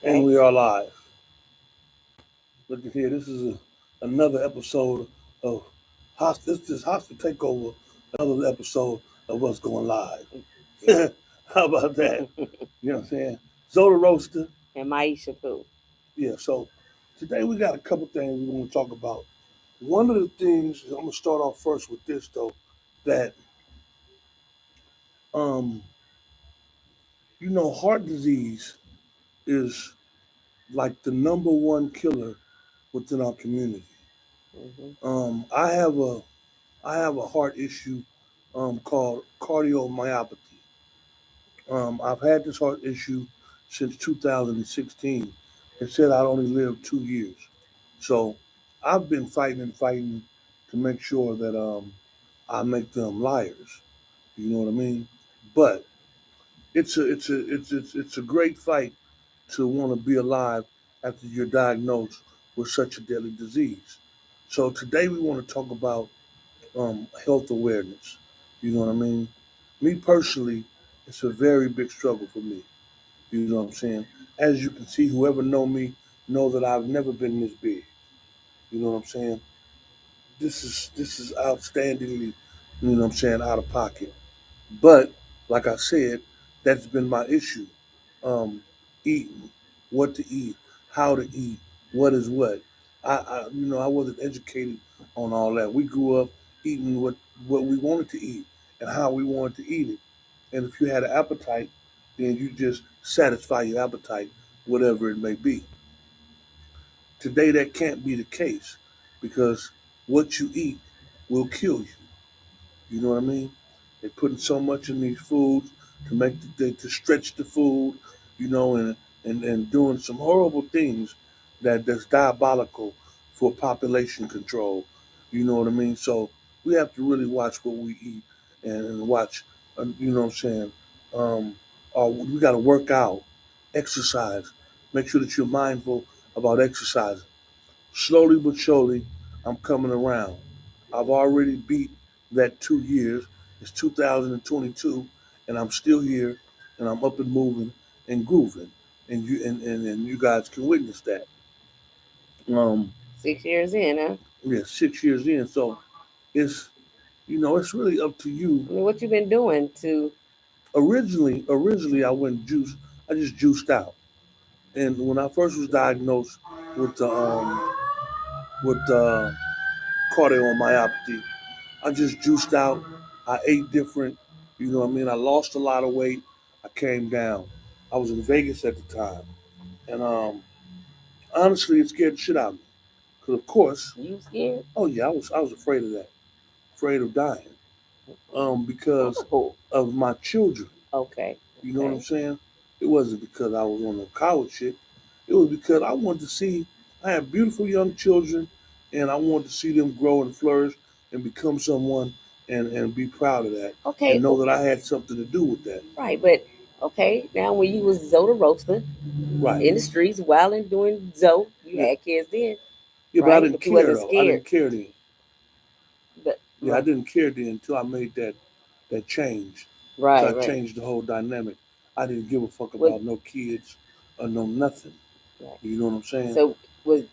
And Okay. we are live. Look at here. This is another episode of This is Hostile Takeover. Another episode of us going live. Yeah. How about that? You know what I'm saying? ZOE Roaster. And MYISHA POOH. Yeah. So today we got a couple things we want to talk about. One of the things I'm gonna start off first with this though, that um, heart disease is like the number one killer within our community. Hmm. I have a heart issue called cardiomyopathy. I've had this heart issue since 2016. It said I'd only live 2 years, so I've been fighting and fighting to make sure that I make them liars. You know what I mean? But it's a great fight to want to be alive after you're diagnosed with such a deadly disease. So today we want to talk about health awareness. You know what I mean? Me personally, it's a very big struggle for me. You know what I'm saying? As you can see, whoever know that I've never been this big. You know what I'm saying? This is outstandingly, you know what I'm saying, out of pocket. But like I said, that's been my issue. Um, Eating, what to eat, how to eat, what is what. I wasn't educated on all that. We grew up eating what we wanted to eat and how we wanted to eat it. And if you had an appetite, then you just satisfy your appetite, whatever it may be. Today, that can't be the case because what you eat will kill you. You know what I mean? They're putting so much in these foods to stretch the food, and doing some horrible things that's diabolical for population control. You know what I mean? So we have to really watch what we eat and watch. You know what I'm saying? Um, we got to work out, exercise. Make sure that you're mindful about exercising. Slowly but surely, I'm coming around. I've already beat that 2 years. It's 2022, and I'm still here, and I'm up and moving and grooving, and you guys can witness that. Um, 6 years in, huh? yeah, 6 years in, so it's it's really up to you. I mean, what you been doing to? Originally, I went juice. I just juiced out, and when I first was diagnosed with the cardiomyopathy, I just juiced out. I ate different. You know what I mean? I lost a lot of weight. I came down. I was in Vegas at the time. And honestly, it scared the shit out of me. Because, of course, You scared? oh, yeah, I was afraid of that. Afraid of dying. Because Oh, of my children. okay, You know what I'm okay. saying? It wasn't because I was on the college shit. It was because I wanted to see, I had beautiful young children, and I wanted to see them grow and flourish and become someone and be proud of that and Okay, know that I had something to do with that. right, but okay. Now, when you was Zoe the roaster Right. in the streets, while and doing Zoe, you Yeah. had kids then, Yeah, but I right? didn't But you care wasn't though. I scared. didn't care then. But Yeah, I right, didn't care then until I made that change. So I right, right. changed the whole dynamic. I didn't give a fuck What? about no kids or no nothing. Right. You know what I'm saying? So,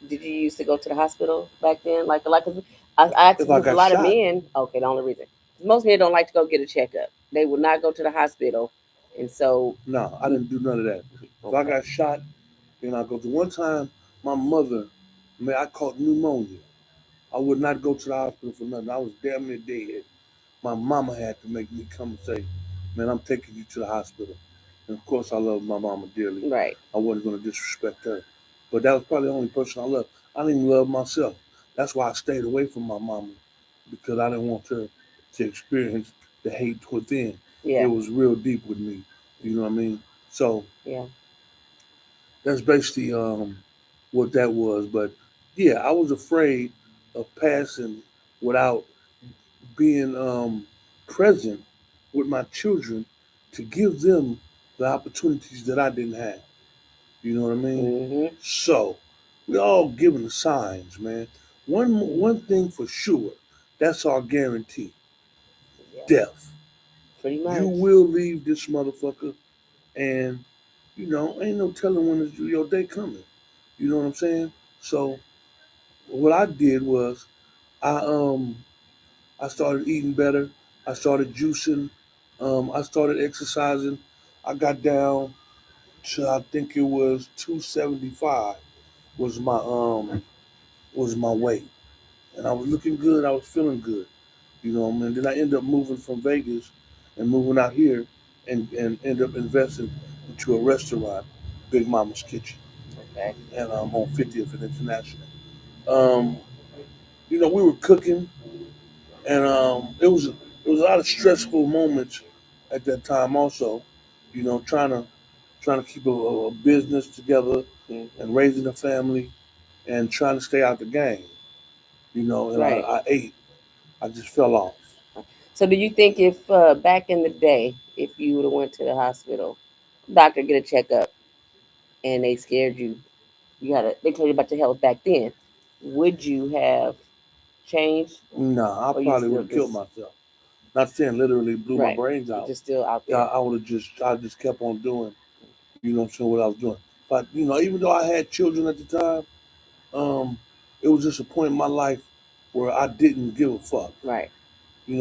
did you used to go to the hospital back then? Like, 'cause I asked If I because a got lot of shot, men. Okay, the only reason most men don't like to go get a checkup. They will not go to the hospital, and so no, I didn't do none of that. If I okay, got shot, then I go to one time my mother, man, I caught pneumonia. I would not go to the hospital for nothing. I was damn near dead. My mama had to make me come and say, man, I'm taking you to the hospital. And of course I love my mama dearly. right. I wasn't gonna disrespect her. But that was probably the only person I loved. I didn't even love myself. That's why I stayed away from my mama, because I didn't want her to experience the hate within. It Yeah, was real deep with me. You know what I mean? So yeah. that's basically what that was. But yeah, I was afraid of passing without being present with my children to give them the opportunities that I didn't have. You know what I mean? Mhm. So we all given the signs, man. One thing for sure, that's our guarantee: Yeah. death. Pretty You much. will leave this motherfucker, and Ain't no telling when your day coming. You know what I'm saying? So what I did was I I started eating better. I started juicing. I started exercising. I got down to, I think it was 275 was my weight, and I was looking good. I was feeling good. Then I ended up moving from Vegas and moving out here, and ended up investing into a restaurant, Big Mama's Kitchen, Okay. and on 50th and International. Um, we were cooking, and it was a lot of stressful moments at that time. Also, trying to keep a business together Mm-hmm. and raising a family and trying to stay out the game. And Right. I ate. I just fell off. So, do you think if back in the day, if you would have went to the hospital, doctor get a checkup, and they scared you, they told you about your health back then, would you have changed, Nah, I or you probably would still have killed just myself. Not saying literally blew my right? brains You're out. just still out Yeah, there. I just kept on doing, what I'm saying, what I was doing. But even though I had children at the time, um, it was just a point in my life where I didn't give a fuck. Right.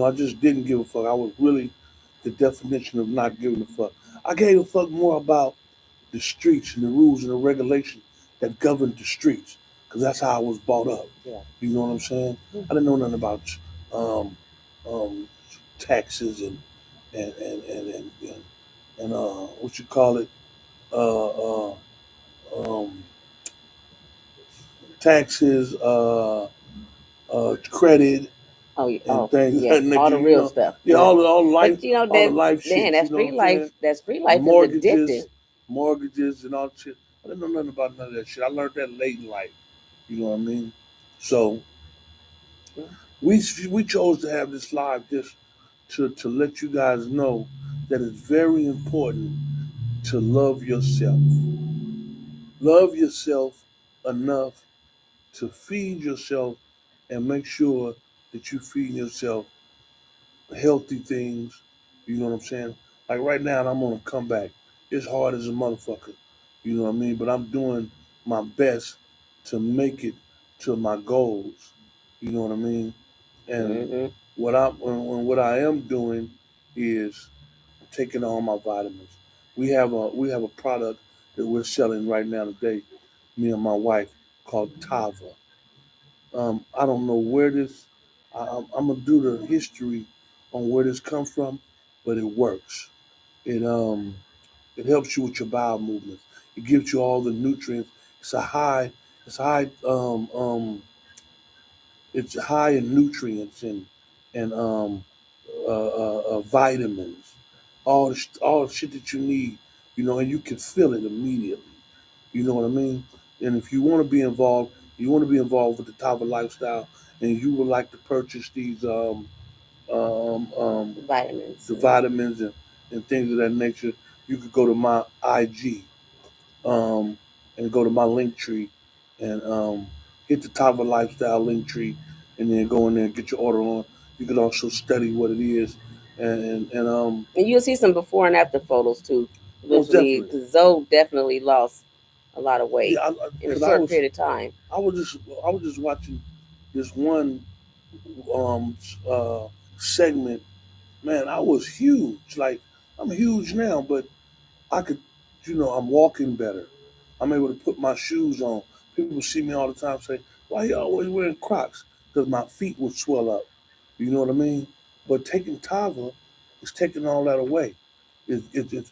I just didn't give a fuck. I was really the definition of not giving a fuck. I gave a fuck more about the streets and the rules and the regulations that govern the streets, because that's how I was brought up. Yeah. You know what I'm saying? Hmm. I didn't know nothing about um, um, taxes and what you call it, uh, um, taxes, credit, Oh, and things of yeah. that All nature. the real stuff. Yeah, Yeah. all the life, But you know all the that life man, shit. You know what I'm saying? that street The life is addicting. mortgages, and all that shit. I didn't know nothing about none of that shit. I learned that late in life. You know what I mean? So Yeah. we chose to have this live just to let you guys know that it's very important to love yourself. Love yourself enough to feed yourself and make sure that you feed yourself healthy things. You know what I'm saying? Like right now, I'm on a comeback. It's hard as a motherfucker. You know what I mean? But I'm doing my best to make it to my goals. You know what I mean? And Mm-hmm. what I am doing is taking all my vitamins. We have a product that we're selling right now today, me and my wife, called Tava. I don't know where this. I'm gonna do the history on where this comes from, but it works. It helps you with your bowel movements. It gives you all the nutrients. It's a high. It's high. It's high in nutrients and vitamins. All the shit that you need. And you can feel it immediately. You know what I mean? And if you want to be involved, with the type of lifestyle, and you would like to purchase these um, um, Vitamins. the vitamins and things of that nature, you could go to my IG um, and go to my link tree and hit the top of a lifestyle link tree, and then go in there and get your order on. You could also study what it is, and And you'll see some before and after photos too. most Eventually, definitely, because Zoe definitely lost a lot of weight yeah, in a because short period of time. I was just watching this one um, uh, segment. Man, I was huge. Like I'm huge now, but I could, I'm walking better. I'm able to put my shoes on. People see me all the time say, "Why you always wearing Crocs?" Because my feet would swell up. You know what I mean? But taking Tava is taking all that away. It's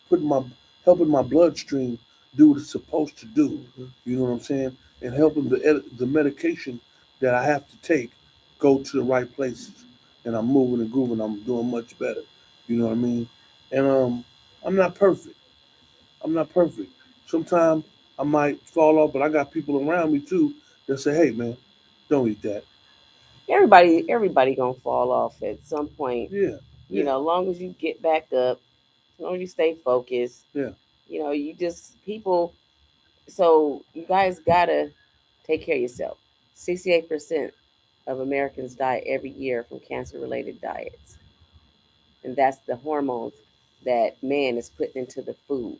helping my bloodstream do what it's supposed to do. Hmm. You know what I'm saying? And helping the medication that I have to take go to the right places. And I'm moving and grooving. I'm doing much better. You know what I mean? And I'm not perfect. I'm not perfect. Sometimes I might fall off, but I got people around me too that say, "Hey, man, don't eat that." Everybody gonna fall off at some point. Yeah, You yeah, know, as long as you get back up, as long as you stay focused. yeah. You know, you just people. So you guys gotta take care of yourself. 68% of Americans die every year from cancer-related diets, and that's the hormones that man is putting into the food.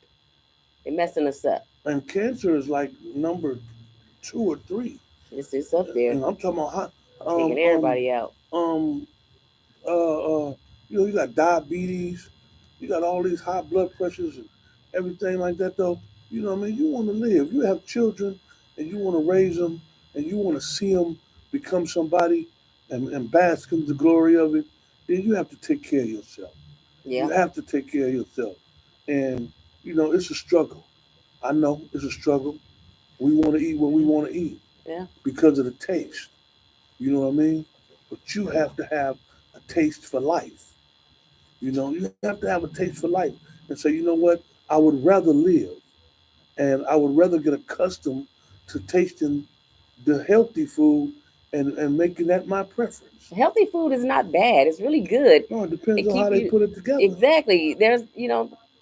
They're messing us up. And cancer is like number 2 or 3. It's up there, And I'm talking about hot, taking um, um, everybody out. um, you got diabetes, you got all these high blood pressures and everything like that. Though, what I mean, you want to live. You have children, and you want to raise them, and you want to see them become somebody and bask in the glory of it. Then you have to take care of yourself. You Yeah, have to take care of yourself, and it's a struggle. I know it's a struggle. We want to eat what we want to eat yeah. because of the taste. You know what I mean? But you have to have a taste for life. You have to have a taste for life and say, you know what? I would rather live and I would rather get accustomed to tasting the healthy food and making that my preference. Healthy food is not bad. It's really good. No, it depends It on how keep they you put it together. exactly. There's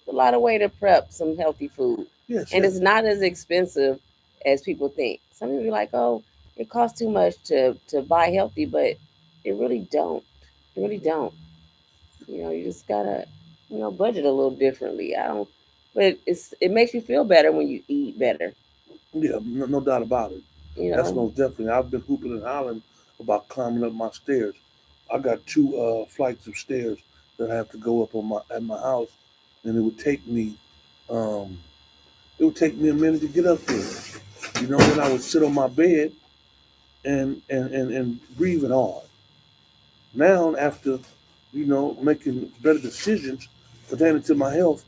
a lot of way to prep some healthy food, Yes, and yes. it's not as expensive as people think. Some people be like, oh, it costs too much to buy healthy, but it really don't. It really don't. You just gotta budget a little differently. I don't, but it makes you feel better when you eat better. Yeah, no doubt about it. You That's know. most definitely. I've been hooping and hollering about climbing up my stairs. I got 2 flights of stairs that I have to go up on my at my house, and um, it would take me a minute to get up there. When I would sit on my bed and breathing hard. Now, after making better decisions pertaining to my health,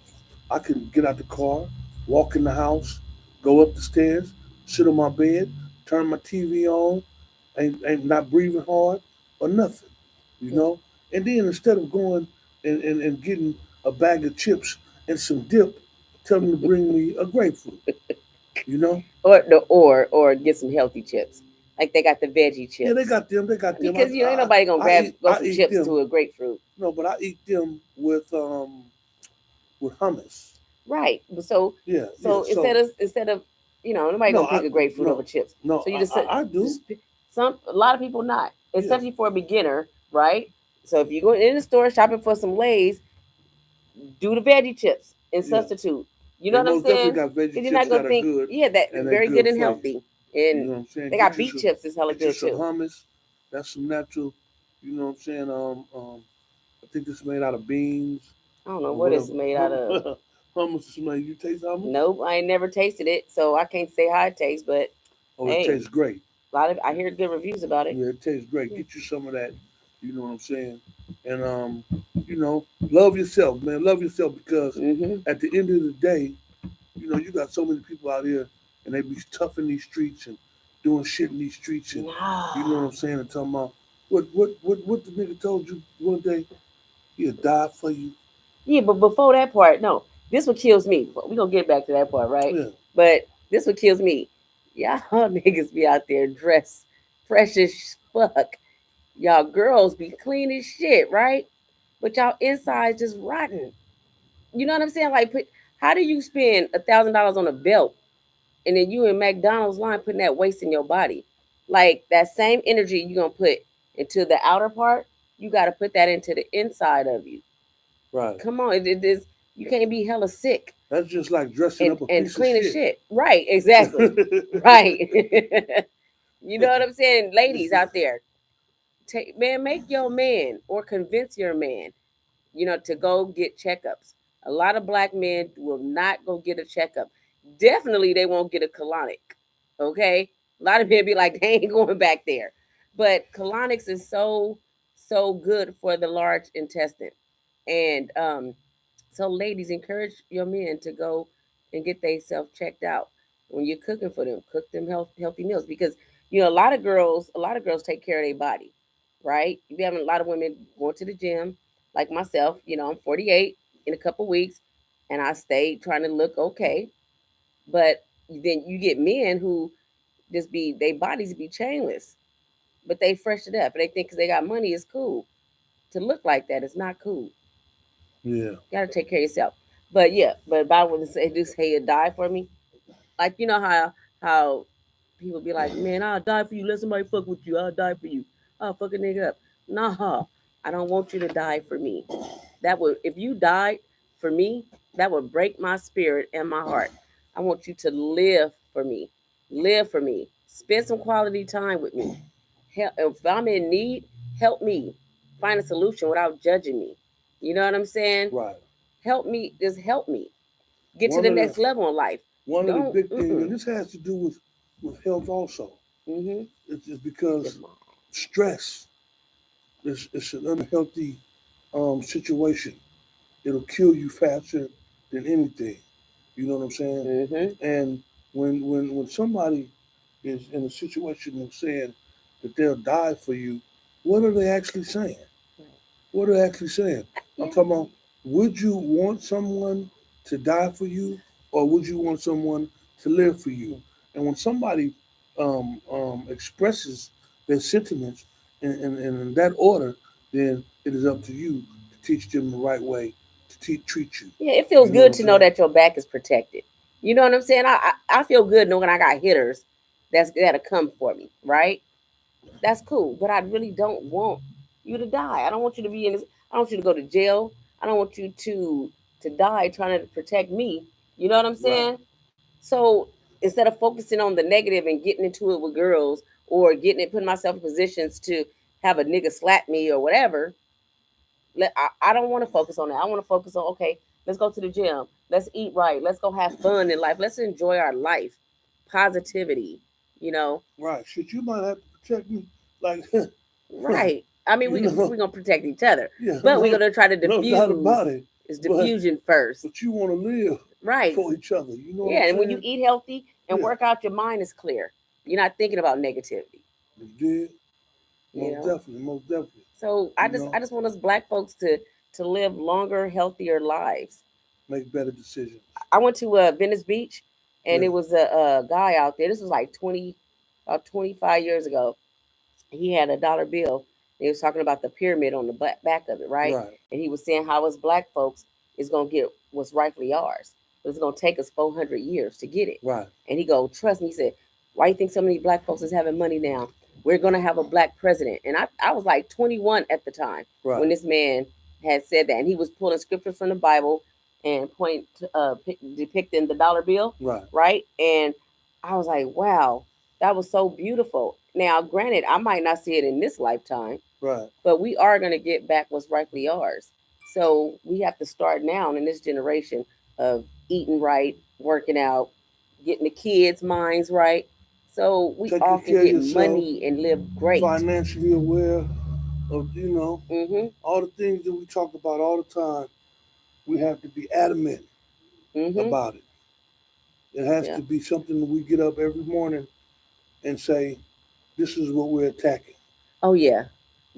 I can get out the car, walk in the house, go up the stairs, sit on my bed, turn my TV on, and not breathing hard or nothing, you Yeah. know. And then instead of going and getting a bag of chips and some dip, tell them to bring me a grapefruit, you know. Or get some healthy chips. Like they got the veggie Yeah, they chips. got them. They got them. Because ain't nobody gonna grab go I from eat chips them. to a grapefruit. No, but I eat them with hummus. Right. Yeah, yeah. So So instead of nobody no, gonna pick a grapefruit no, over chips. no. So you I do. some a lot of people not, Yeah, especially for a beginner, right? So if you go in the store shopping for some Lay's, do the veggie chips and yeah. substitute. You know They what I'm most definitely saying? got veggie Because you're chips not that gonna are think, good yeah, that and they're very good good and for you. healthy. You And know what I'm saying? they got beet chips is hella Get you good some too. hummus. That's some natural. You know what I'm saying? I think this is made out of beans I don't know or what it's whatever. made out of. Hummus is made. You taste hummus? Nope, I ain't never tasted it, so I can't say how it tastes. But Oh, it hey, tastes great. I hear good reviews about it. Yeah, it tastes great. Yeah. Get you some of that. You know what I'm saying? And love yourself, man. Love yourself because Mhm. at the end of the day, you got so many people out here and they be tough in these streets and doing shit in these streets and you know what Nah. I'm saying and talking about what the nigga told you one day he'll die for you. Yeah, but before that part, no. This what kills me. We gonna get back to that part, right? Yeah, But this what kills me. Y'all niggas be out there dressed fresh as fuck. Y'all girls be clean as shit, right? But y'all inside just rotten. You know what I'm saying? Like, how do you spend $1,000 on a belt and then you in McDonald's line putting that waste in your body? Like that same energy you gonna put into the outer part, you got to put that into the inside of you. right. Come on, it is. You can't be hella sick That's just like dressing and up a and piece of clean as shit. shit. Right, exactly. Right. You know what I'm saying, ladies out there. Man, make your man or convince your man, to go get checkups. A lot of black men will not go get a checkup. Definitely, they won't get a colonic. Okay, a lot of men be like, they ain't going back there. But colonics is so good for the large intestine, and so ladies, encourage your men to go and get themselves checked out when you're cooking for them. Cook them healthy meals because a lot of girls take care of their body, right? You be having a lot of women going to the gym like myself. I'm 48 in a couple weeks, and I stay trying to look okay. But then you get men who just be their bodies be chainless, but they fresh it up. And they think because they got money is cool. To look like that is not cool. Yeah, You gotta take care of yourself. But yeah, but if I would say you die for me, like how people be like, man, I'll die for you. Let somebody fuck with you. I'll die for you. I'll fuck a nigga up. Nah, I don't want you to die for me. That would, if you died for me, that would break my spirit and my heart. I want you to live for me. Live for me. Spend some quality time with me. If I'm in need, help me find a solution without judging me. You know what I'm saying? Right. Help me. Just help me get to One the of the next level in life. one of the Don't. big things, and Mm-mm. this has to do with health also. Mm-hmm. It's Your because mom. stress is an unhealthy situation. It'll kill you faster than anything. You know what I'm saying? Mm-hmm. And when somebody is in a situation of saying that they'll die for you, what are they actually saying? Right. What are they actually saying? I'm Yeah. talking about, would you want someone to die for you, or would you want someone to live for you? And when somebody expresses their sentiments in that order, then it is up to you to teach them the right way to treat you. Yeah. It feels You know what good I'm to know saying? that your back is protected. You know what I'm saying? I feel good knowing I got hitters that'll come for me. Right. That's cool. But I really don't want you to die. I don't want you to be in this. I don't want you to go to jail. I don't want you to die trying to protect me. You know what I'm Right. saying? So instead of focusing on the negative and getting into it with girls or getting it, putting myself in positions to have a nigga slap me or whatever, I don't want to focus on that. I want to focus on, okay, let's go to the gym. Let's eat right. Let's go have fun in life. Let's enjoy our life. Positivity, you know. Right. Shit, you might have to protect me. Like, Right. I mean, you know, we're gonna protect each other, yeah, but we're gonna try to no doubt diffuse. about it. It's But diffusion first, but you want to live right? for each other. You know what I'm Yeah, and when you saying? eat healthy and Yeah. work out, your mind is clear. You're not thinking about negativity. You did. You Most know. definitely. Most definitely. So You I know, just want us black folks to live longer, healthier lives. make better decisions. I went to Venice Beach, and Yeah. it was a guy out there. This was like 25 years ago. He had a dollar bill. And he was talking about the pyramid on the back of it, right? Right. And he was saying how us black folks is gonna get what's rightfully ours, but it's gonna take us 400 years to get it. Right. And he go, trust me. He said, why you think so many black folks is having money now? We're gonna have a black president. And I was like 21 at the time when Right. this man had said that, and he was pulling scriptures from the Bible and depicting the dollar bill, Right. right? And I was like, wow, that was so beautiful. Now, granted, I might not see it in this lifetime, Right. but we are going to get back what's rightfully ours. So we have to start now in this generation of eating right, working out, getting the kids' minds right. So we all Taking can care of get yourself, money and live great. financially aware of Mm-hmm. all the things that we talk about all the time. We have to be adamant Mm-hmm. about it. It has Yeah. to be something that we get up every morning and say, "This is what we're attacking." Oh yeah.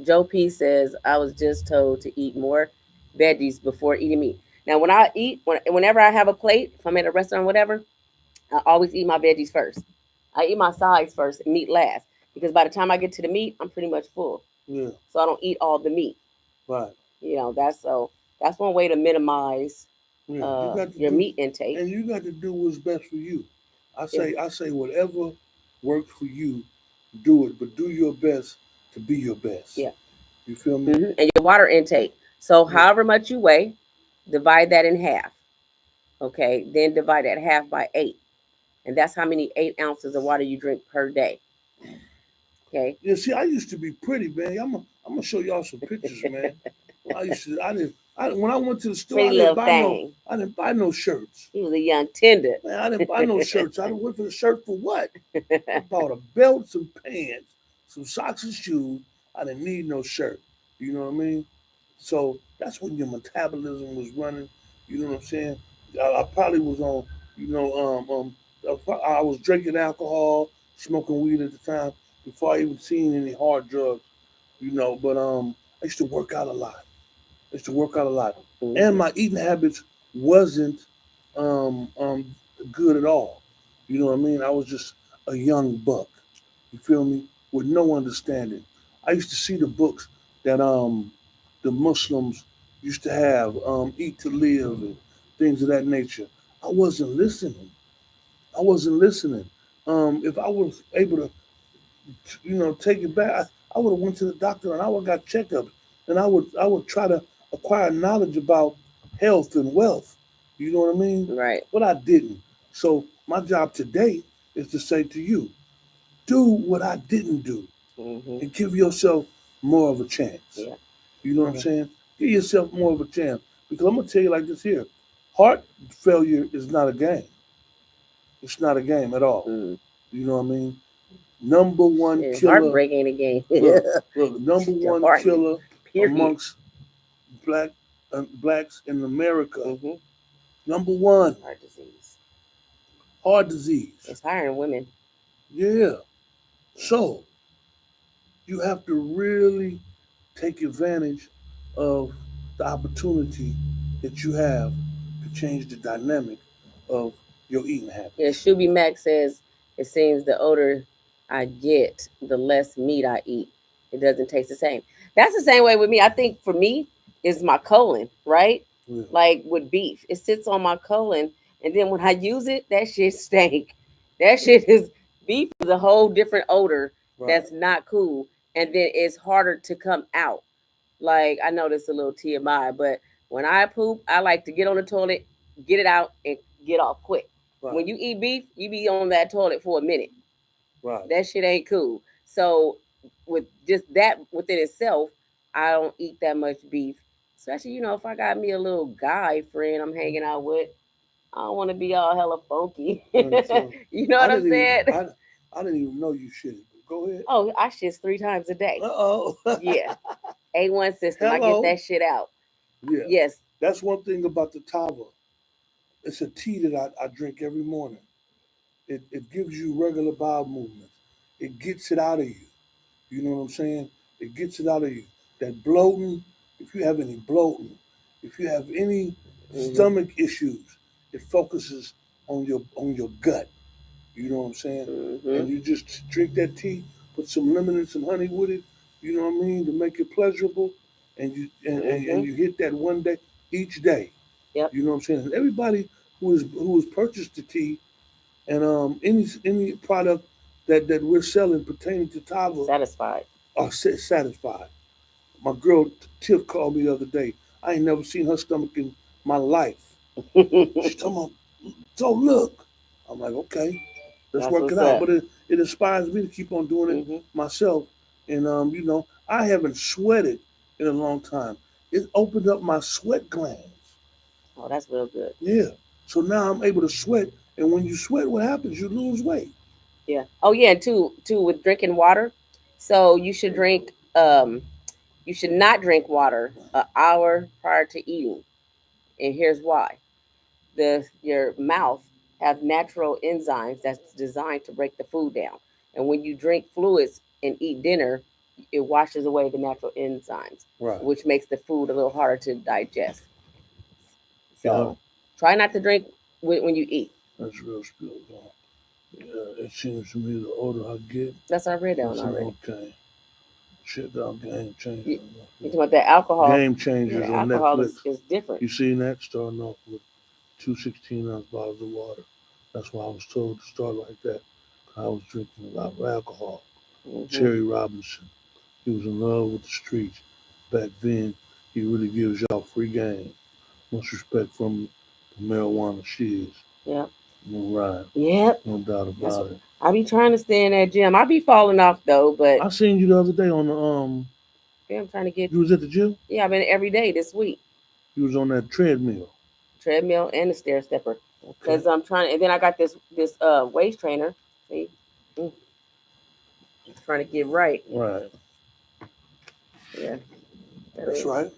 Joe P says I was just told to eat more veggies before eating meat. Now when I eat, whenever I have a plate, if I'm at a restaurant or whatever, I always eat my veggies first. I eat my sides first and meat last. Because by the time I get to the meat, I'm pretty much full. Yeah. So I don't eat all the meat. Right. That's one way to minimize Yeah. You got to your do, meat intake. and you got to do what's best for you. Yeah. I say whatever works for you, do it, but do your best to be your best. Yeah. You feel me? And your water intake. So Yeah. however much you weigh, divide that in half. Okay. Then divide that half by 8. And that's how many 8 ounces of water you drink per day. Okay. Yeah, see, I used to be pretty, man. I'm gonna show y'all some pictures, man. When I went to the store, Pretty little thing. I didn't buy no shirts. He was a young tender. Man, I didn't buy no shirts. I didn't went for the shirt for what? I bought a belt, some pants, some socks and shoes. I didn't need no shirt. You know what I mean? So that's when your metabolism was running. You know what I'm saying? I probably was on, you know, I was drinking alcohol, smoking weed at the time before I even seen any hard drugs. But I used to work out a lot. I used to work out a lot, and Mm-hmm. my eating habits wasn't um, um, good at all. You know what I mean? I was just a young buck. You feel me? With no understanding. I used to see the books that the Muslims used to have, Eat to Live and things of that nature. I wasn't listening. I wasn't listening. If I was able to, take it back, I would have went to the doctor and I would have got checkups, and I would try to acquire knowledge about health and wealth. You know what I mean? Right. But I didn't. So my job today is to say to you, do what I didn't do Mm-hmm. and give yourself more of a chance. Yeah. You know what I'm Yeah. saying? Give yourself more of a chance. Because I'm gonna tell you like this here. Heart failure is not a game. It's not a game at all. Mm. You know what I mean? Number one Shit, killer. heartbreak ain't a game. Look, look. Number The one heart, killer period. amongst black blacks in America. Mm-hmm. Number one, Heart disease. heart disease. It's higher in women. Yeah. So you have to really take advantage of the opportunity that you have to change the dynamic of your eating Yeah, habits. Shuby Mac says it seems the older I get, the less meat I eat. It doesn't taste the same. That's the same way with me. I think for me is my colon, right? Yeah. Like with beef, it sits on my colon, and then when I use it, that shit stank. That shit is beef is a whole different odor Right. that's not cool, and then it's harder to come out. Like I know this is a little TMI, but when I poop, I like to get on the toilet, get it out, and get off quick. Right. When you eat beef, you be on that toilet for a minute. Right. That shit ain't cool. So with just that within itself, I don't eat that much beef. Especially, if I got me a little guy friend I'm hanging out with, I don't want to be all hella funky. So You know I what I'm didn't even saying? I didn't even know you shitted. Go ahead. Oh, I shit 3 times a day. Uh oh. Yeah. A1 system. I get Hello. that shit out. Yeah. Yes. That's one thing about the Tava. It's a tea that I drink every morning. It gives you regular bowel movements. It gets it out of you. You know what I'm saying? It gets it out of you. That bloating, if you have any bloating, if you have any Mm-hmm. stomach issues, it focuses on your gut. You know what I'm saying? Mm-hmm. And you just drink that tea, put some lemon and some honey with it, you know what I mean, to make it pleasurable. And Mm-hmm. you hit that one day each day. Yep. You know what I'm saying? And everybody who has purchased the tea and any product that we're selling pertaining to Tava Satisfied. are satisfied. My girl Tiff called me the other day. I ain't never seen her stomach in my life. She told me, so look. I'm like, okay, let's That's work it what's out. up. But it inspires me to keep on doing it Mm-hmm. myself. And I haven't sweated in a long time. It opened up my sweat glands. Oh, that's real good. Yeah. So now I'm able to sweat. And when you sweat, what happens? You lose weight. Yeah. Oh yeah, and too with drinking water. So you should drink you should not drink water an hour prior to eating. And here's why. Your mouth have natural enzymes that's designed to break the food down. And when you drink fluids and eat dinner, it washes away the natural enzymes, Right. which makes the food a little harder to digest. Yeah. So try not to drink when you eat. That's real spiritual. Yeah, it seems to me the older I get, That's I read that one that's already. okay. Check out Game You, Changers. you talking about that alcohol? Game Yeah, Changers the on alcohol Netflix. is different. You seen that? Starting off with two 16-ounce bottles of water. That's why I was told to start like that. I was drinking a lot of alcohol. Mm-hmm. Terry Robinson, he was in love with the streets. Back then, he really gives y'all free game. Much respect from the marijuana shiz. Yeah. No right. Yep. No doubt That's about what it. I be trying to stay in that gym. I be falling off though, but I seen you the other day on the yeah, I'm trying to get. you was at the gym? Yeah, I've been every day this week. You was on that treadmill. Treadmill and the stair stepper. Okay. Because I'm trying, and then I got this waist trainer. See, mm, trying to get right. Right. Yeah, That's right.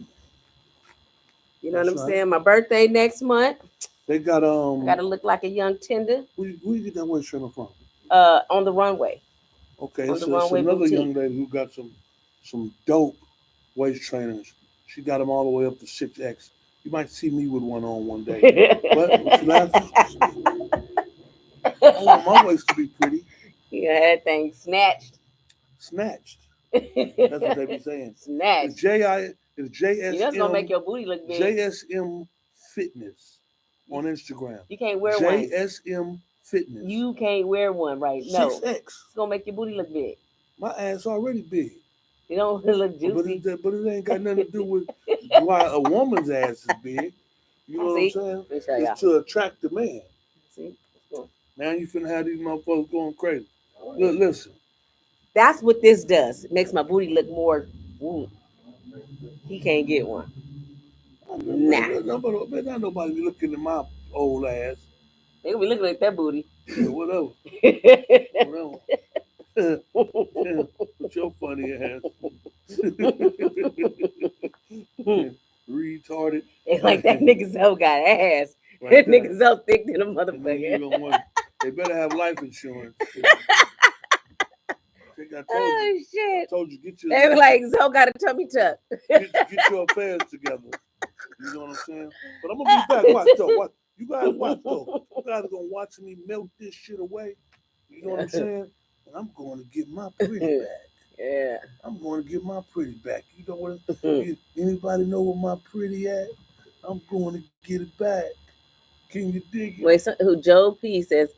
you know what That's I'm right. saying. My birthday next month. They got I got to look like a young tender. where you get that waist trainer from? On the runway, Okay, on the it's runway another boutique. young lady who got some dope waist trainers. She got them all the way up to 6X. You might see me with one on one day. What you laughing? I want my waist to be pretty. Yeah, that thing snatched. Snatched. That's what they be saying. It's Snatched. it's That's gonna make JSM your booty look big. JSM Fitness You, on Instagram. you can't wear one. JSM Fitness. You can't wear one, right? No, 6X. it's gonna make your booty look big. My ass already big. You don't look juicy. But it ain't got nothing to do with why a woman's ass is big. You know what I'm See, saying? let me show It's y'all. to attract the man. See, Now you finna have these motherfuckers going crazy. Look, listen. That's what this does. It makes my booty look more. Ooh, he can't get one. Nah. Not nobody be looking at my old ass. They gonna be looking at that booty. Yeah, whatever. Whatever. With your funny ass. Retarded. It's like that nigga so got ass. Like That that. nigga so thick than a And then you motherfucker. don't want. They better have life insurance. I told Oh you. I shit. told you They were like, so got a tummy tuck. get your affairs together. You know what I'm saying? But I'm gonna be back. Watch though. Watch. You guys watch though. You guys are gonna watch me melt this shit away. You know what I'm saying? And I'm going to get my pretty back. Yeah. I'm going to get my pretty back. You know what? Anybody know where my pretty at? I'm going to get it back. Can you dig it? Wait, so, who Joe P says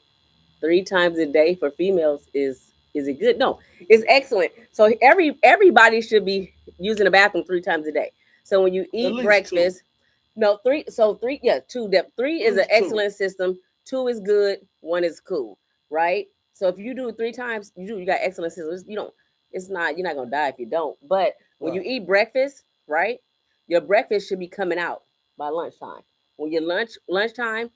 3 times a day for females is it good? No, it's excellent. So everybody should be using the bathroom 3 times a day. So when you eat breakfast, no three. So three, yeah, two. Three is an excellent system. 2 is good. 1 is cool, right? So if you do it 3 times, you got excellent systems. You don't. It's not. You're not gonna die if you don't. But when you eat breakfast, right, your breakfast should be coming out by lunchtime. When your lunchtime,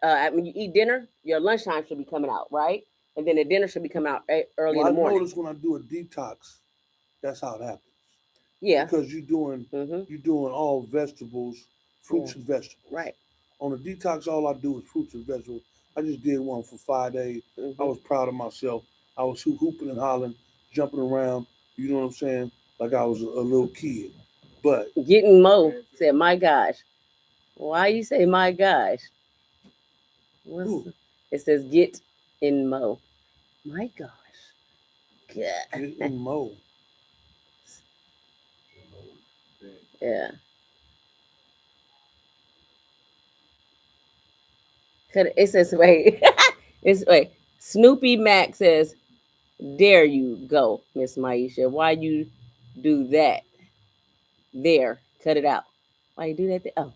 when you eat dinner, your lunchtime should be coming out, right? And then the dinner should be coming out early in the morning. I notice when I do a detox, that's how it happens. Yeah. Because you're doing all vegetables, fruits and vegetables. Right. On the detox, all I do is fruits and vegetables. I just did one for 5 days. I was proud of myself. I was hooping and hollering, jumping around. You know what I'm saying? Like I was a little kid. But Getting Mo said, "My gosh, why you say my gosh?" It says get in Mo. My gosh. Get in Mo. Yeah. It says wait. It's wait. Snoopy Mac says, "There you go, Miss MYISHA. Why you do that? There, cut it out. Why you do that? Oh,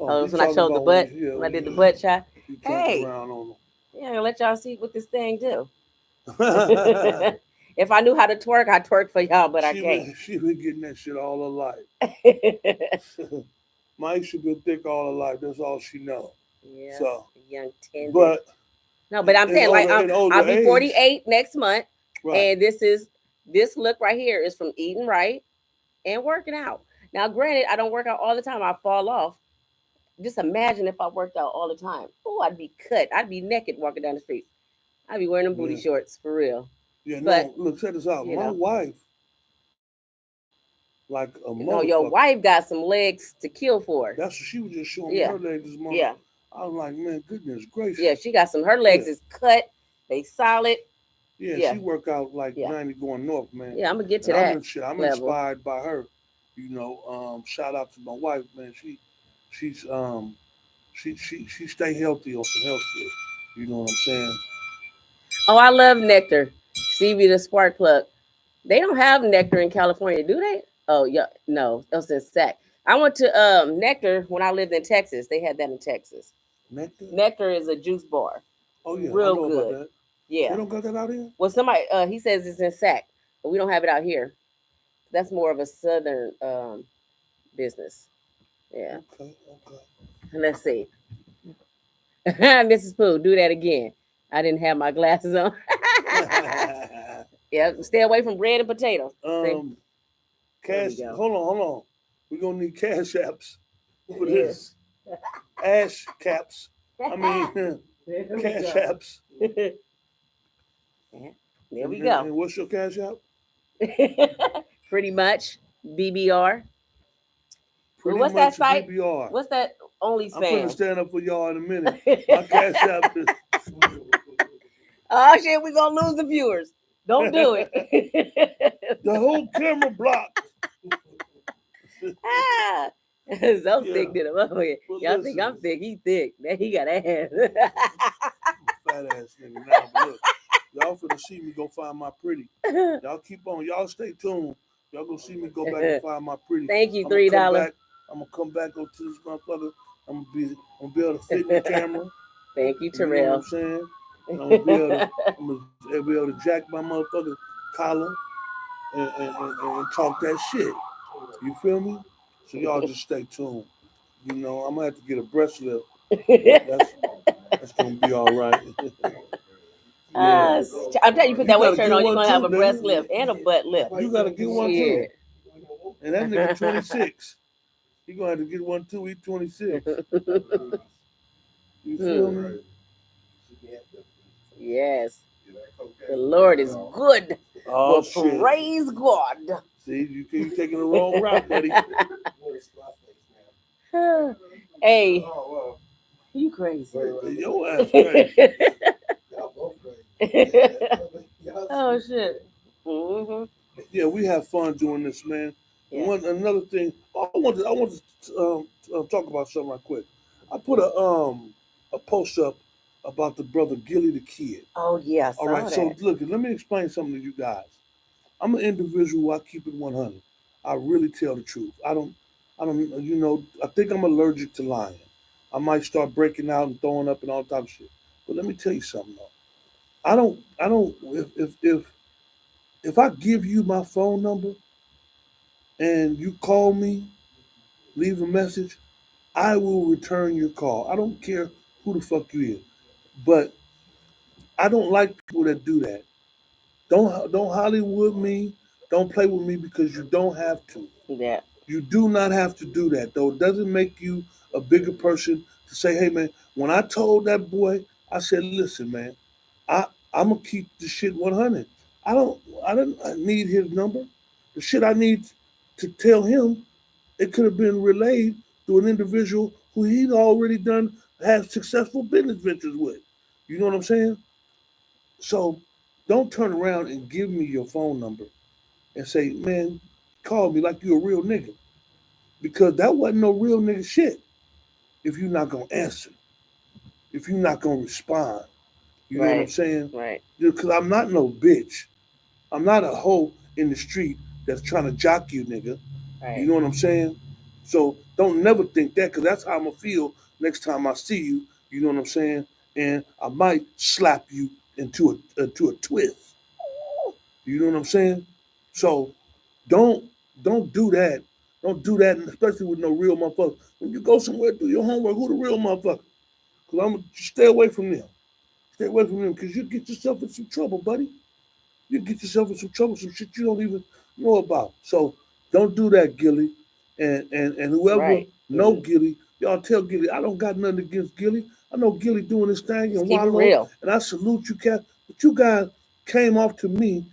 oh, when I showed the butt, when I did the butt shot. Hey, yeah, let y'all see what this thing do. If I knew how to twerk, I'd twerk for y'all, but I can't. She been getting that shit all her life. MYISHA been thick all her life. That's all she know. Yeah, so young tender. But no, but I'm saying like I'll be 48 next month, and this look right here is from eating right and working out. Now, granted, I don't work out all the time. I fall off. Just imagine if I worked out all the time. Oh, I'd be cut. I'd be naked walking down the streets. I'd be wearing them booty shorts for real. Yeah, but, no, look, check this out. My wife, like a motherfucker. No, your wife got some legs to kill for. That's what she was just showing me her legs this morning. Yeah. I was like, man, goodness gracious. Yeah, she got some. Her legs is cut. They solid. Yeah, she work out like 90 going north, man. Yeah, I'm gonna get to that. I'm inspired by her. You know, shout out to my wife, man. She stay healthy on some health shit. You know what I'm saying? Oh, I love nectar. Stevie the spark plug. They don't have nectar in California, do they? Oh yeah, no, that was in Sac. I went to Nectar when I lived in Texas. They had that in Texas. Nectar? Nectar is a juice bar. Oh yeah, real I know good. About that. Yeah. They don't got that out here? Well, somebody he says it's in Sac, but we don't have it out here. That's more of a southern business. Yeah. Okay. Let's see. Mrs. Pooh, do that again. I didn't have my glasses on. Yeah, stay away from bread and potatoes. Cash. Hold on. We're gonna need cash apps for this. Ash caps. I mean, cash apps. There we go. And what's your cash app? Pretty much BBR. What's that site? BBR. What's that OnlyFans? I'm gonna stand up for y'all in a minute. My cash app is. Oh shit, we're gonna lose the viewers. Don't do it. The whole camera blocked. So thick did him. Y'all think I'm thick? He thick. Man, he got ass. Fat ass nigga now. But look, y'all finna see me go find my pretty. Y'all keep on. Y'all stay tuned. Y'all gonna see me go back and find my pretty. Thank you, $3. I'm gonna come back go to this motherfucker. I'm gonna be able to fit in the camera. Thank you, Terrell. You know what I'm saying? I'm gonna be able to I'm gonna be able to jack my motherfucking collar and talk that shit. You feel me? So y'all just stay tuned. You know, I'm gonna have to get a breast lift, but that's gonna be all right. Yeah. Ah, I'm telling you, put You that gotta weight shirt get on, you're one gonna have too, a breast nigga. lift and a butt lift. You gotta get one too. Shit. And that nigga 26. He gonna have to get one too. He 26. You feel Hmm. me? Yes. The Lord is good. Oh Well, shit. praise God. See, you taking the wrong route, buddy. Hey, you crazy. Your ass crazy. Oh shit. Hmm. Yeah, we have fun doing this, man. And Yeah. one another thing, I want to talk about something right quick. I put a post up about the brother Gilly the Kid. Oh yeah, I All right, saw so that. look, let me explain something to you guys. I'm an individual. I keep it 100. I really tell the truth. I don't. I think I'm allergic to lying. I might start breaking out and throwing up and all type of shit. But let me tell you something though. I don't. If I give you my phone number and you call me, leave a message, I will return your call. I don't care who the fuck you is. But I don't like people that do that. Don't Hollywood me. Don't play with me because you don't have to. Yeah. You do not have to do that though. It doesn't make you a bigger person to say, hey man, when I told that boy, I said, listen, man, I'm gonna keep the shit 100. I don't I need his number. The shit I need to tell him, it could have been relayed to an individual who he'd already done have successful business ventures with. You know what I'm saying? So don't turn around and give me your phone number and say, man, call me like you a real nigga. Because that wasn't no real nigga shit if you're not gonna answer, if you're not gonna respond. You know what I'm Right. saying? Right. Because I'm not no bitch. I'm not a hoe in the street that's trying to jock you, nigga. You Right. know what I'm saying? So don't never think that, because that's how I'm gonna feel next time I see you. You know what I'm saying? And I might slap you into a twist. You know what I'm saying? So don't don't do that. Don't do that, and especially with no real motherfucker. When you go somewhere, do your homework. Who the real motherfucker? Because I'm gonna stay away from them. Stay away from them, because you get yourself in some trouble, buddy. You get yourself in some trouble, some shit you don't even know about. So don't do that, Gilly. And whoever Right. know Mm. Gilly, y'all tell Gilly, I don't got nothing against Gilly. I know Gilly doing his thing Just and keep it Wallow, real. and I salute you, cat. But you guys came off to me,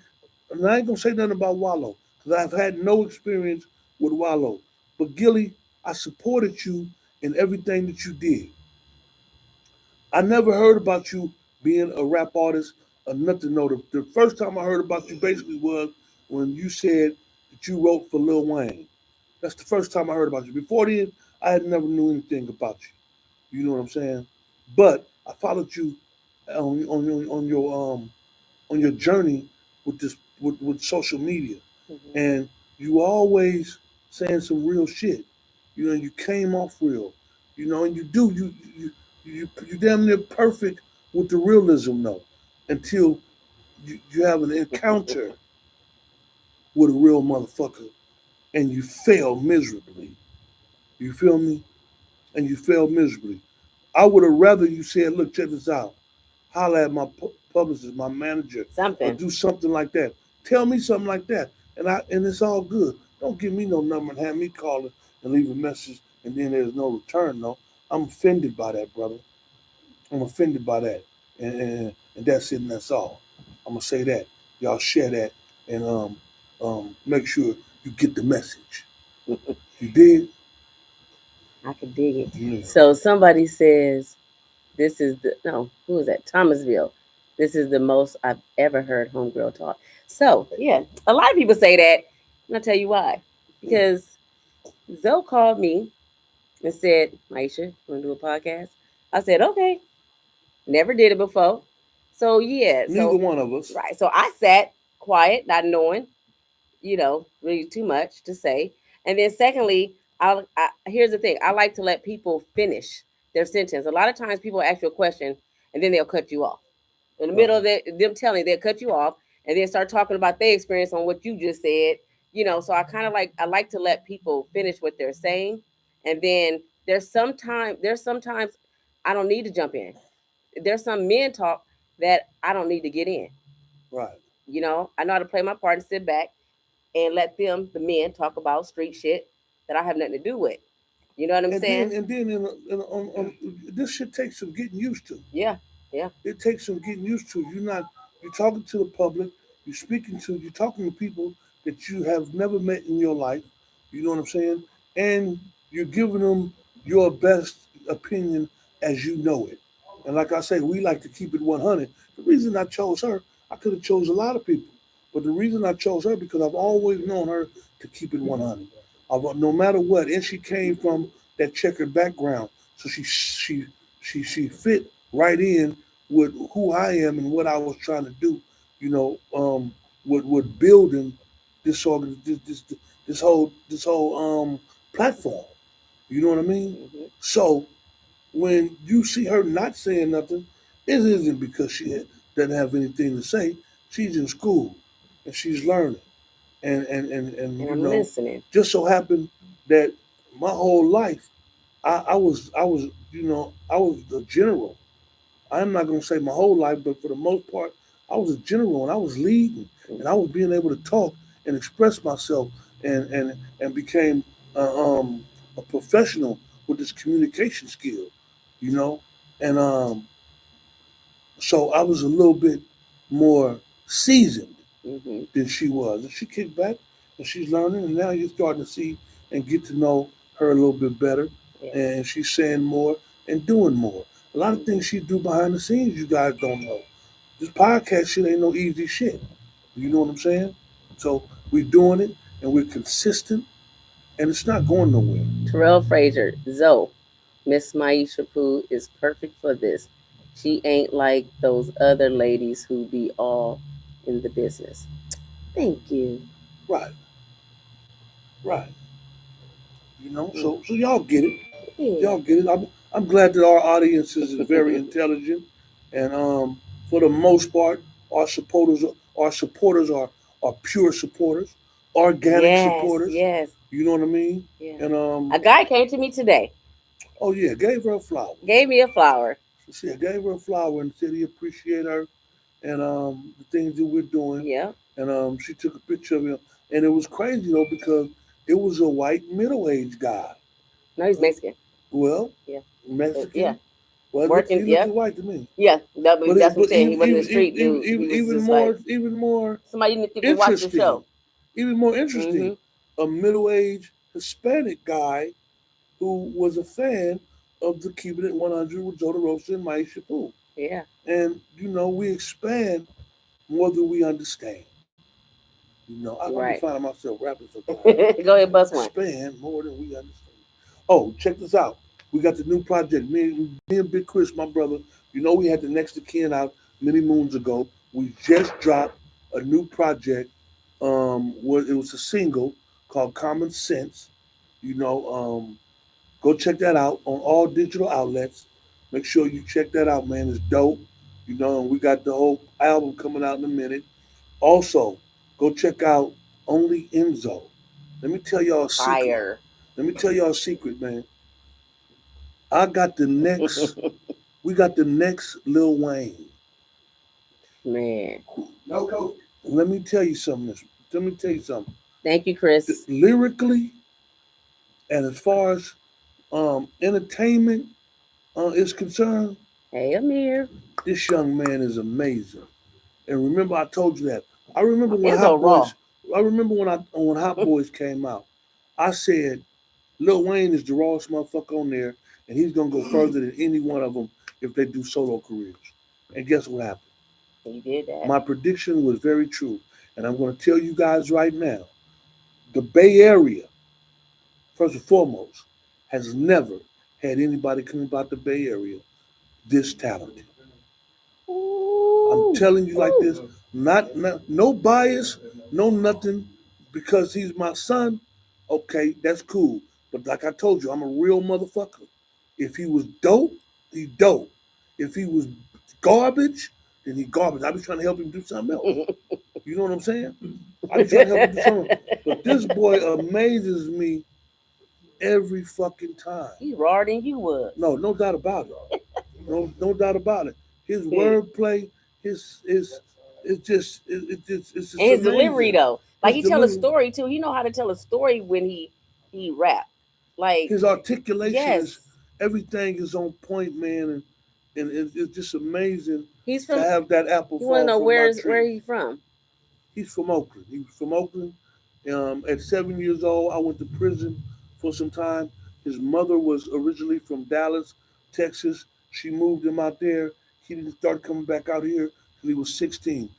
and I ain't gonna say nothing about Wallow, because I've had no experience with Wallow. But Gilly, I supported you in everything that you did. I never heard about you being a rap artist or nothing. No, the first time I heard about you basically was when you said that you wrote for Lil Wayne. That's the first time I heard about you. Before then, I had never knew anything about you. You know what I'm saying? But I followed you on your journey with this with social media, Hmm. and you always saying some real shit. You know, you came off real. You know, and you damn near perfect with the realism though, until you have an encounter with a real motherfucker and you fail miserably. You feel me? And you fail miserably. I would have rather you said, look, check this out. Holler at my publicist, my manager, or Something. do something like that. Tell me something like that, and it's all good. Don't give me no number and have me calling and leave a message, and then there's no return. No, I'm offended by that, brother. I'm offended by that, and that's it. And that's all. I'm gonna say that. Y'all share that, and make sure you get the message. You did? I could dig it. Yeah. So somebody says this is the no, who is that? Thomasville. This is the most I've ever heard homegirl talk. So yeah, a lot of people say that. And I'll tell you why. Because Zoe called me and said, Maisha, want to do a podcast? I said, okay. Never did it before. So yeah, Neither so one of us. right. So I sat quiet, not knowing, really too much to say. And then secondly, here's the thing: I like to let people finish their sentence. A lot of times, people ask you a question and then they'll cut you off. In the middle Right. of them telling, they'll cut you off and then start talking about their experience on what you just said. So I like to let people finish what they're saying, and then there's sometimes I don't need to jump in. There's some men talk that I don't need to get in. Right. I know how to play my part and sit back and let them, the men, talk about street shit that I have nothing to do with. You know what I'm And then saying? and then this shit takes some getting used to. Yeah, yeah. It takes some getting used to. You're talking to the public. You're talking to people that you have never met in your life. You know what I'm saying? And you're giving them your best opinion as you know it. And like I say, we like to keep it 100. The reason I chose her, I could have chose a lot of people, but the reason I chose her because I've always known her to keep it 100. No matter what, and she came from that checkered background, so she fit right in with who I am and what I was trying to do, you know, with building this organ, this whole platform. You know what I mean? Hmm. So when you see her not saying nothing, it isn't because doesn't have anything to say. She's in school and she's learning, and And I'm listening. just so happened that my whole life I was a general. I'm not going to say my whole life, but for the most part, I was a general and I was leading and I was being able to talk and express myself and became a professional with this communication skill, you know, and so I was a little bit more seasoned Hmm. than she was, and she kicked back and she's learning, and now you're starting to see and get to know her a little bit better, Yeah. and she's saying more and doing more. A lot of Hmm. things she do behind the scenes you guys don't know. This podcast shit ain't no easy shit. You know what I'm saying? So we're doing it and we're consistent and it's not going nowhere. Terrell Fraser, ZOE, Miss MYISHA POOH is perfect for this. She ain't like those other ladies who be all in the business. Thank you. Right, right. Mm. So y'all get it. Yeah. Y'all get it. I'm glad that our audiences is very intelligent, and for the most part, our supporters are pure supporters, organic Yes, supporters. yes. You know what I mean? Yeah. And A guy came to me today, oh yeah, gave her a flower. gave me a flower. So see, I gave her a flower and said he appreciate her and the things that we're doing. Yeah. And she took a picture of him, and it was crazy though because it was a white middle-aged guy. No, he's Mexican. Well, Yeah. Yeah. Mexican. Well, Working. he looked Yep. white to me. Yeah. That's what I'm But saying. He wasn't a street dude. He was even just like more somebody you didn't think would watch your interesting, show. even more interesting, Mm-hmm. a middle-aged Hispanic guy who was a fan of the Keeping It 100 with Joe DeRosa and Maisha Poo. Yeah. And we expand more than we understand. I've been Right. finding myself rapping sometimes. Go ahead, bust one. Expand more than we understand. Oh, check this out. We got the new project. Me and Big Chris, my brother. We had the Next to Kin out many moons ago. We just dropped a new project. It was a single called Common Sense. You know, go check that out on all digital outlets. Make sure you check that out, man. It's dope. And we got the whole album coming out in a minute. Also, go check out Only Enzo. Let me tell y'all a secret. Fire. Let me tell y'all a secret, man. I got the next. We got the next Lil Wayne. Man. No coke. Let me tell you something. Let me tell you something. Thank you, Chris. Lyrically, and as far as entertainment is concerned, Hey, Amir. this young man is amazing. And remember, I told you that. I remember when Enzo Hot Raw. Boys. I remember when Hot Boys came out. I said Lil Wayne is the rawest motherfucker on there, and he's gonna go further than any one of them if they do solo careers. And guess what happened? He did that. My prediction was very true, and I'm gonna tell you guys right now: the Bay Area, first and foremost, has never had anybody come about the Bay Area this talented. I'm Ooh. telling you like Ooh. this, not no bias, no nothing, because he's my son. Okay, that's cool. But like I told you, I'm a real motherfucker. If he was dope, he dope. If he was garbage, then he garbage. I be trying to help him do something else. You know what I'm saying? I be trying to help him do something. But this boy amazes me every fucking time. He rawer than you was. No, no doubt about it. No doubt about it. His And wordplay, his it's just his delivery amazing. though, like His he tell a delivery, story too. He know how to tell a story when he rap. Like his articulation yes, is everything is on point, man, and it's just amazing he's to from. have that apple You want to fall know from my where tree. he from? He's from Oakland. He was from Oakland. At 7 years old, I went to prison for some time. His mother was originally from Dallas, Texas. She moved him out there. He didn't start coming back out here till he was 16.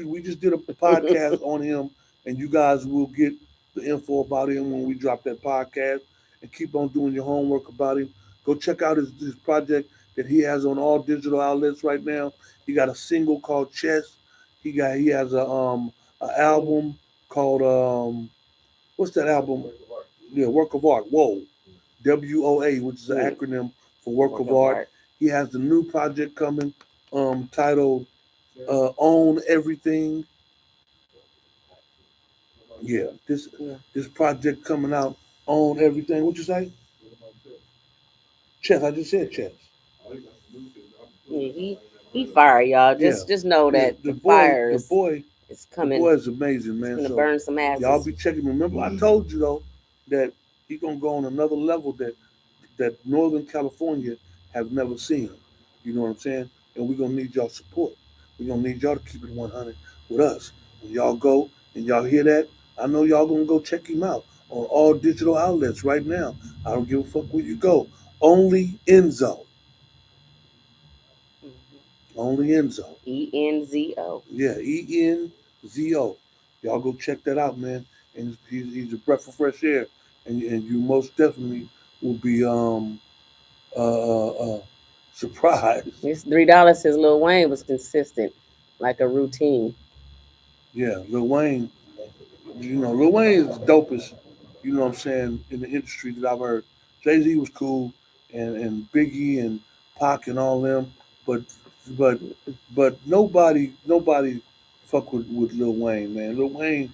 We just did a podcast on him, and you guys will get the info about him when we drop that podcast. And keep on doing your homework about him. Go check out his project that he has on all digital outlets right now. He got a single called Chess. He has a album called what's that album? Yeah, Work of Art. Whoa, WOA, which is an Mm, acronym for Work work of of Art. art. He has the new project coming, titled "Own Everything." Yeah, Yeah, this project coming out, "Own Everything." What you say? Chess. I just said chess. yeah. He fire y'all. Yeah, Just know yeah. that the fire is The coming. boy is amazing, It's man. gonna So burn some y'all asses. be checking. Remember, I told you though that he gonna go on another level that Northern California have never seen. You know what I'm saying? And we're gonna need y'all support. We're gonna need y'all to keep it 100 with us. When y'all go and y'all hear that, I know y'all gonna go check him out on all digital outlets right now. I don't give a fuck where you go. Only Enzo. Only Enzo. ENZO. Yeah, ENZO. Y'all go check that out, man. And he's a breath of fresh air, and you most definitely will be uh, uh, surprised. This $3 says Lil Wayne was consistent, like a routine. Yeah, Lil Wayne. Lil Wayne is the dopest. You know what I'm saying, in the industry that I've heard. Jay Z was cool, and Biggie and Pac and all them, but but nobody fuck with Lil Wayne, man. Lil Wayne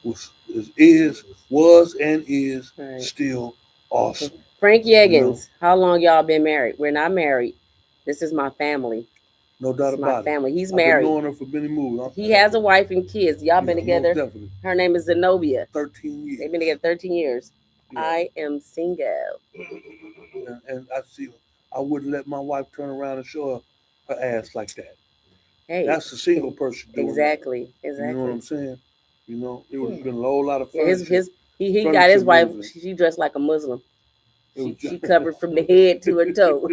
was and is Right. still awesome. Frank You know, Yeggins, how long y'all been married? We're not married. This is my family. no This doubt is my about it. family. He's I've been married. knowing her for many moves. He has a wife and kids. Y'all been Yeah, most together. definitely. Her name is Zenobia. 13 years. They've been together 13 years. Yeah, I am single. and I see. I wouldn't let my wife turn around and show her ass like that. Hey, That's a single person doing that. exactly, You know what exactly. I'm saying? It would Yeah, have been a whole lot of yeah. He got furniture his wife. moving. She dressed like a Muslim. It was She just covered from the head to her toe.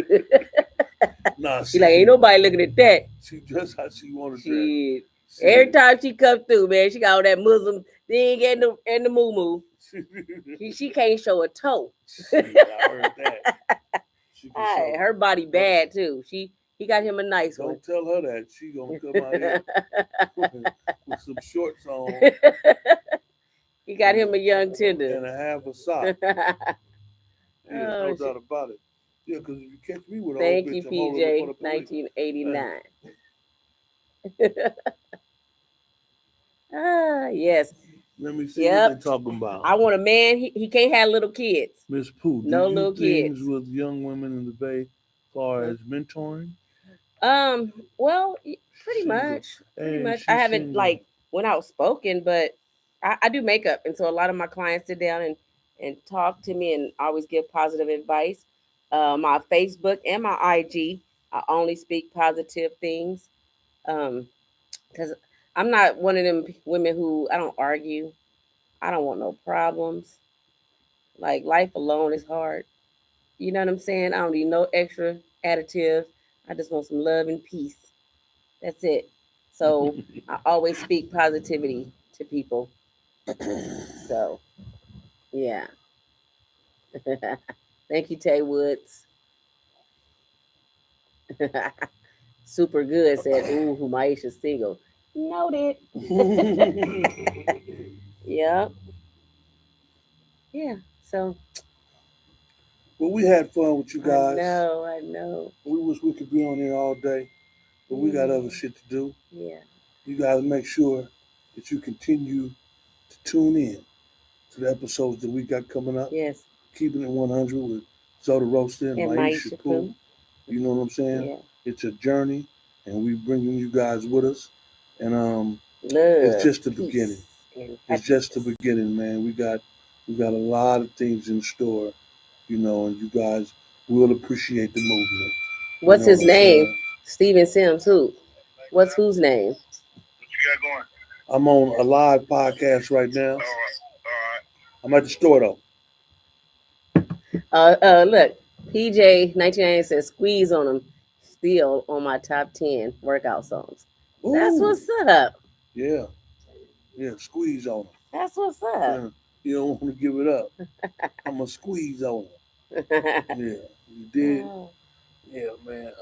nah. He like, ain't nobody looking at that. She dressed how she wanted to dress. She every Shit. time she come through, man, she got all that Muslim thing and the moo moo. She can't show a toe. Shit, I heard that. She can show. Her body Don't bad too. He got him a nice one. don't tell her that. She gonna come out here with some shorts on He got and him a young tender. and a half a sock. Yeah, no Oh, doubt about it. Yeah, because if you catch me with an old thank you, bitch, I'm holding her for PJ. the police. Hey, 1989. Yes. let me see what they Yep. talking about. I want a man. He can't have little kids. Miss Pooh, do No you little things kids. with young women in the Bay as far Huh? as mentoring? Well, pretty Single. much. Pretty Hey, much. I she's haven't single. like went outspoken, but I do makeup, and so a lot of my clients sit down and talk to me, and always give positive advice. My Facebook and my IG, I only speak positive things. Because I'm not one of them women who I don't argue. I don't want no problems. Like life alone is hard. You know what I'm saying? I don't need no extra additives. I just want some love and peace. That's it. So I always speak positivity to people. So yeah. Thank you, Tay Woods. Super good said, ooh, MYISHA's single. Noted. Yep. Yeah. So Well, we had fun with you I guys. know, I know. We wish we could be on here all day. but we got other shit to do. Yeah. You guys make sure that you continue to tune in to the episodes that we got coming up. Yes. Keeping it 100 with ZOE ROASTA and And MYISHA MYISHA POOH. POOH. You know what I'm saying? Yeah. It's a journey, and we bringing you guys with us. And it's Love, just the beginning. peace, and It's just the happiness. beginning, man. We got a lot of things in store, and you guys will appreciate the movement. You What's know what his I'm name? saying? Steven Sims. Who? What's whose name? What you got going? I'm on a live podcast right now. All right. I'm at the store though. Look, PJ 1990 says squeeze on him. Still on my top 10 workout songs. That's Ooh, what's up. yeah, yeah. Squeeze on them. That's what's up. Yeah, you don't want to give it up. I'm gonna squeeze on them. Yeah, you did. Oh. Yeah, man.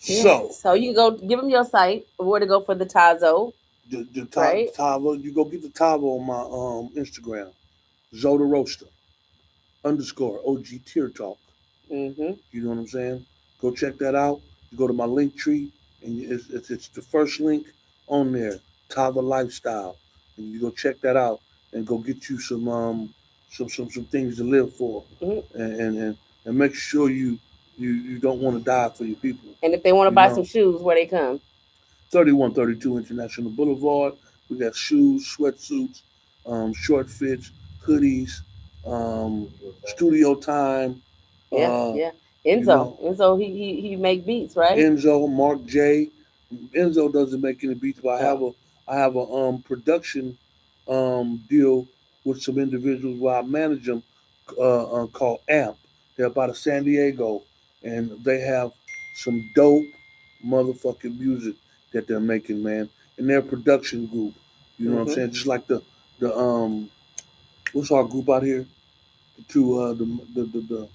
Yeah. So So you go give him your site where to go for the Tazo. the Right. Tava, you go get the Tava on my Instagram, ZOE ROASTA _ OG Tear Talk. Mm-hmm. You know what I'm saying? Go check that out. You go to my link tree, and it's the first link on there, Tava Lifestyle, and you go check that out and go get you some things to live for, Mm-hmm. and make sure you don't want to die for your people. And if they want to You buy know, some shoes, where they come? 3132 International Boulevard. We got shoes, sweatsuits, short fits, hoodies, studio time. Yeah, Uh, yeah. you Enzo. know, Enzo, he make beats, right? Enzo, Mark J. Enzo doesn't make any beats, but Oh. I have a production deal with some individuals where I manage them called AMP. They're about of San Diego, and they have some dope motherfucking music that they're making, man. And they're a production group. You know what I'm Mm-hmm. saying? Just like the what's our group out here? The two the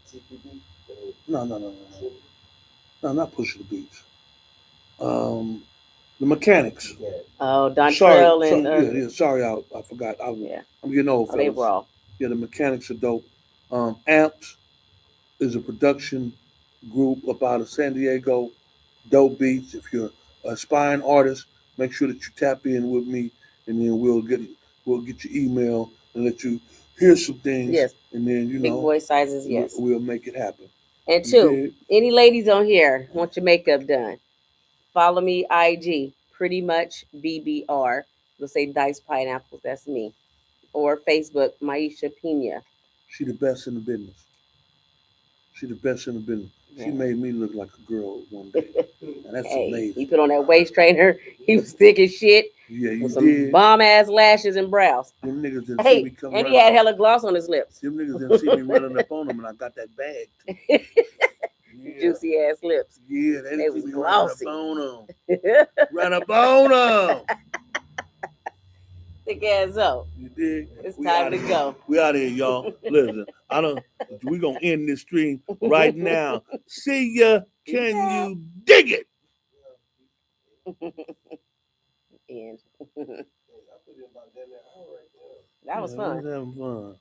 no, not pushing the beats. Um, the mechanics. Oh, Sorry, Dontrell and yeah. Sorry, I forgot. yeah. I'm getting old, Oh, they fellas. raw. Yeah, the mechanics are dope. Amps is a production group up out of San Diego. Dope beats. If you're an aspiring artist, make sure that you tap in with me, and then we'll get your email and let you hear some things, Yes. and then Big voice sizes, yes. we'll make it happen. And You two, did? any ladies on here want your makeup done? Follow me IG, pretty much BBR. It'll say Dice Pineapples, that's me. Or Facebook, Maisha Pina. She the best in the business. She the best in the business. She Yeah. made me look like a girl one day. And that's Hey, amazing. he put on that waist trainer. He was thick as shit. Yeah, you With some did. bomb ass lashes and brows. Them niggas didn't see me Hey, come and running. he had hella gloss on his lips. Them niggas didn't see me running up on them, and I got that bag. Too. Yeah. Juicy ass lips. Yeah, They they was see me glossy. running up on them. Run up on them. Thick ass up. You dig? It's We time out to here. go. We out here, y'all. Listen, we gonna end this stream right now. See ya. Can you dig it? And that was fun. Having fun.